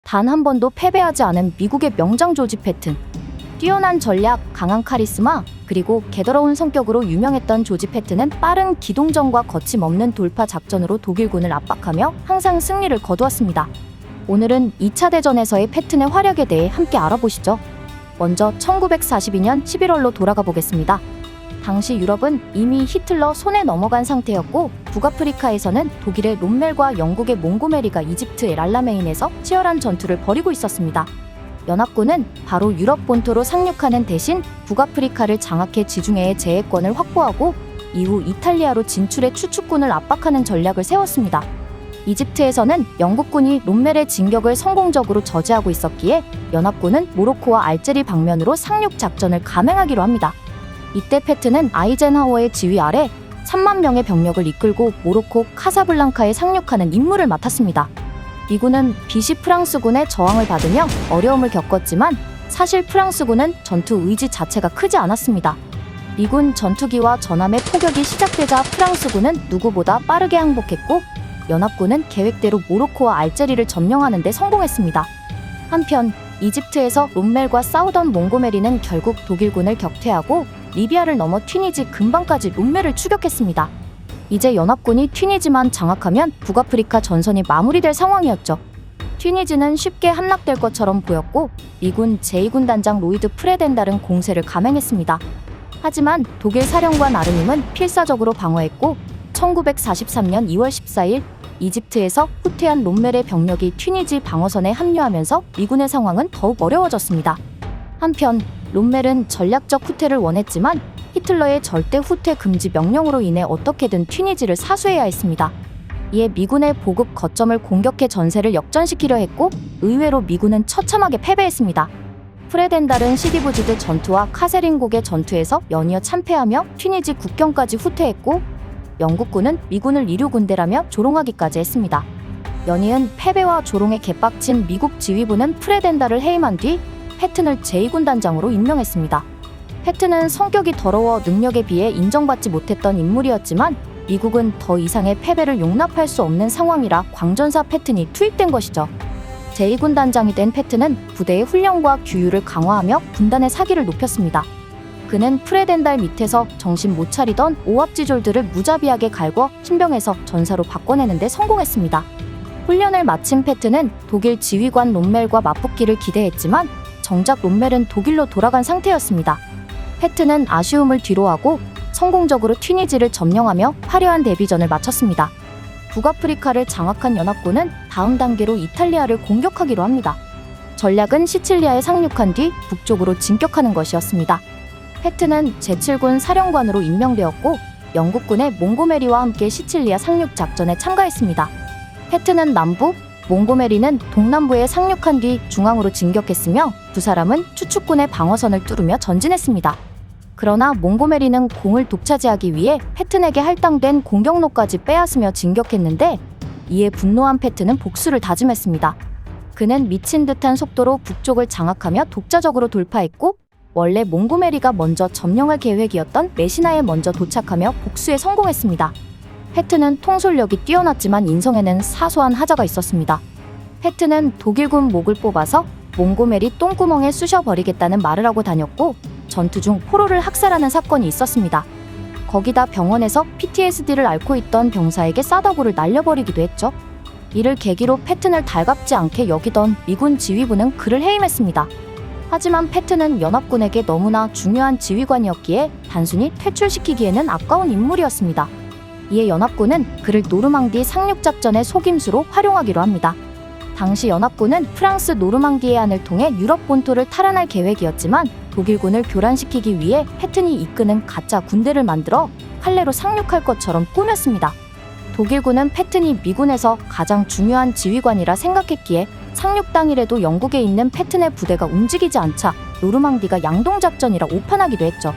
단 한 번도 패배하지 않은 미국의 명장 조지 패튼. 뛰어난 전략, 강한 카리스마, 그리고 개더러운 성격으로 유명했던 조지 패튼은 빠른 기동전과 거침없는 돌파 작전으로 독일군을 압박하며 항상 승리를 거두었습니다. 오늘은 2차 대전에서의 패튼의 활약에 대해 함께 알아보시죠. 먼저 1942년 11월로 돌아가 보겠습니다. 당시 유럽은 이미 히틀러 손에 넘어간 상태였고, 북아프리카에서는 독일의 롬멜과 영국의 몽고메리가 이집트의 랄라메인에서 치열한 전투를 벌이고 있었습니다. 연합군은 바로 유럽 본토로 상륙하는 대신 북아프리카를 장악해 지중해의 제해권을 확보하고 이후 이탈리아로 진출해 추축군을 압박하는 전략을 세웠습니다. 이집트에서는 영국군이 롬멜의 진격을 성공적으로 저지하고 있었기에 연합군은 모로코와 알제리 방면으로 상륙 작전을 감행하기로 합니다. 이때 패튼은 아이젠하워의 지휘 아래 3만 명의 병력을 이끌고 모로코 카사블랑카에 상륙하는 임무를 맡았습니다. 미군은 비시 프랑스군의 저항을 받으며 어려움을 겪었지만 사실 프랑스군은 전투 의지 자체가 크지 않았습니다. 미군 전투기와 전함의 포격이 시작되자 프랑스군은 누구보다 빠르게 항복했고, 연합군은 계획대로 모로코와 알제리를 점령하는 데 성공했습니다. 한편 이집트에서 롬멜과 싸우던 몽고메리는 결국 독일군을 격퇴하고 리비아를 넘어 튀니지 근방까지 롬멜을 추격했습니다. 이제 연합군이 튀니지만 장악하면 북아프리카 전선이 마무리될 상황이었죠. 튀니지는 쉽게 함락될 것처럼 보였고 미군 제2군 단장 로이드 프레덴달은 공세를 감행했습니다. 하지만 독일 사령관 아르님은 필사적으로 방어했고 1943년 2월 14일 이집트에서 후퇴한 롬멜의 병력이 튀니지 방어선에 합류하면서 미군의 상황은 더욱 어려워졌습니다. 한편 롬멜은 전략적 후퇴를 원했지만 히틀러의 절대 후퇴 금지 명령으로 인해 어떻게든 튀니지를 사수해야 했습니다. 이에 미군의 보급 거점을 공격해 전세를 역전시키려 했고 의외로 미군은 처참하게 패배했습니다. 프레덴달은 시디부지드 전투와 카세린곡의 전투에서 연이어 참패하며 튀니지 국경까지 후퇴했고 영국군은 미군을 이류군대라며 조롱하기까지 했습니다. 연이은 패배와 조롱에 개빡친 미국 지휘부는 프레덴달을 해임한 뒤 패튼을 제2군 단장으로 임명했습니다. 패튼은 성격이 더러워 능력에 비해 인정받지 못했던 인물이었지만 미국은 더 이상의 패배를 용납할 수 없는 상황이라 광전사 패튼이 투입된 것이죠. 제2군 단장이 된 패튼은 부대의 훈련과 규율을 강화하며 군단의 사기를 높였습니다. 그는 프레덴달 밑에서 정신 못 차리던 오합지졸들을 무자비하게 갈궈 신병에서 전사로 바꿔내는 데 성공했습니다. 훈련을 마친 패튼은 독일 지휘관 롬멜과 맞붙기를 기대했지만 정작 롬멜은 독일로 돌아간 상태였습니다. 패튼은 아쉬움을 뒤로하고 성공적으로 튀니지를 점령하며 화려한 데뷔전을 마쳤습니다. 북아프리카를 장악한 연합군은 다음 단계로 이탈리아를 공격하기로 합니다. 전략은 시칠리아에 상륙한 뒤 북쪽으로 진격하는 것이었습니다. 패튼은 제7군 사령관으로 임명되었고 영국군의 몽고메리와 함께 시칠리아 상륙 작전에 참가했습니다. 패튼은 남부, 몽고메리는 동남부에 상륙한 뒤 중앙으로 진격했으며 두 사람은 추축군의 방어선을 뚫으며 전진했습니다. 그러나 몽고메리는 공을 독차지하기 위해 패튼에게 할당된 공격로까지 빼앗으며 진격했는데 이에 분노한 패튼은 복수를 다짐했습니다. 그는 미친 듯한 속도로 북쪽을 장악하며 독자적으로 돌파했고 원래 몽고메리가 먼저 점령할 계획이었던 메시나에 먼저 도착하며 복수에 성공했습니다. 패튼은 통솔력이 뛰어났지만 인성에는 사소한 하자가 있었습니다. 패튼은 독일군 목을 뽑아서 몽고메리 똥구멍에 쑤셔버리겠다는 말을 하고 다녔고 전투 중 포로를 학살하는 사건이 있었습니다. 거기다 병원에서 PTSD를 앓고 있던 병사에게 싸다구를 날려버리기도 했죠. 이를 계기로 패튼을 달갑지 않게 여기던 미군 지휘부는 그를 해임했습니다. 하지만 패튼은 연합군에게 너무나 중요한 지휘관이었기에 단순히 퇴출시키기에는 아까운 인물이었습니다. 이에 연합군은 그를 노르망디 상륙작전의 속임수로 활용하기로 합니다. 당시 연합군은 프랑스 노르망디의 안을 통해 유럽 본토를 탈환할 계획이었지만 독일군을 교란시키기 위해 패튼이 이끄는 가짜 군대를 만들어 칼레로 상륙할 것처럼 꾸몄습니다. 독일군은 패튼이 미군에서 가장 중요한 지휘관이라 생각했기에 상륙 당일에도 영국에 있는 패튼의 부대가 움직이지 않자 노르망디가 양동작전이라 오판하기도 했죠.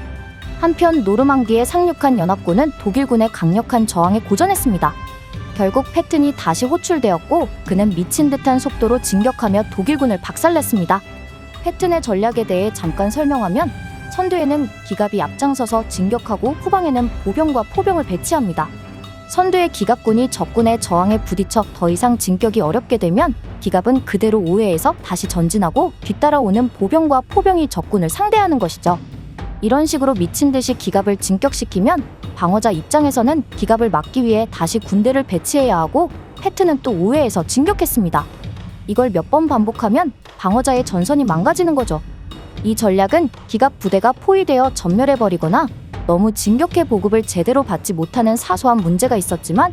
한편 노르망디에 상륙한 연합군은 독일군의 강력한 저항에 고전했습니다. 결국 패튼이 다시 호출되었고 그는 미친 듯한 속도로 진격하며 독일군을 박살냈습니다. 패튼의 전략에 대해 잠깐 설명하면 선두에는 기갑이 앞장서서 진격하고 후방에는 보병과 포병을 배치합니다. 선두의 기갑군이 적군의 저항에 부딪혀 더 이상 진격이 어렵게 되면 기갑은 그대로 우회해서 다시 전진하고 뒤따라오는 보병과 포병이 적군을 상대하는 것이죠. 이런 식으로 미친 듯이 기갑을 진격시키면 방어자 입장에서는 기갑을 막기 위해 다시 군대를 배치해야 하고 패트는 또 우회해서 진격했습니다. 이걸 몇 번 반복하면 방어자의 전선이 망가지는 거죠. 이 전략은 기갑 부대가 포위되어 전멸해버리거나 너무 진격해 보급을 제대로 받지 못하는 사소한 문제가 있었지만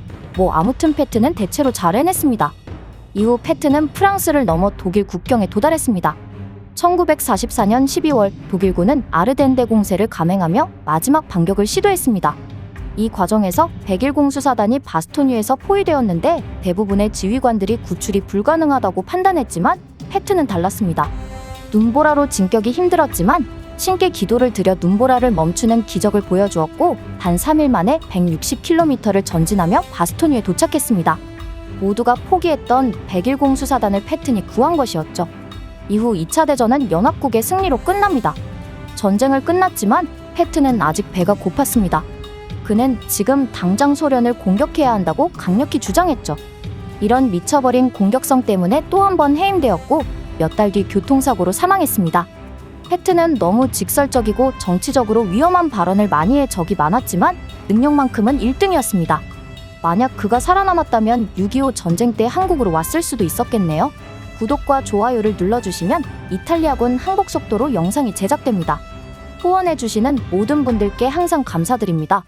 아무튼 패트는 대체로 잘 해냈습니다. 이후 패트는 프랑스를 넘어 독일 국경에 도달했습니다. 1944년 12월 독일군은 아르덴 대공세를 감행하며 마지막 반격을 시도했습니다. 이 과정에서 101 공수사단이 바스토뉴에서 포위되었는데 대부분의 지휘관들이 구출이 불가능하다고 판단했지만 패트는 달랐습니다. 눈보라로 진격이 힘들었지만 신께 기도를 드려 눈보라를 멈추는 기적을 보여주었고 단 3일 만에 160km를 전진하며 바스토뉴에 도착했습니다. 모두가 포기했던 101 공수사단을 패튼이 구한 것이었죠. 이후 2차 대전은 연합국의 승리로 끝납니다. 전쟁을 끝났지만 패튼은 아직 배가 고팠습니다. 그는 지금 당장 소련을 공격해야 한다고 강력히 주장했죠. 이런 미쳐버린 공격성 때문에 또 한 번 해임되었고 몇 달 뒤 교통사고로 사망했습니다. 패튼은 너무 직설적이고 정치적으로 위험한 발언을 많이 해 적이 많았지만 능력만큼은 1등이었습니다. 만약 그가 살아남았다면 6.25 전쟁 때 한국으로 왔을 수도 있었겠네요. 구독과 좋아요를 눌러주시면 이탈리아군 항복 속도로 영상이 제작됩니다. 후원해주시는 모든 분들께 항상 감사드립니다.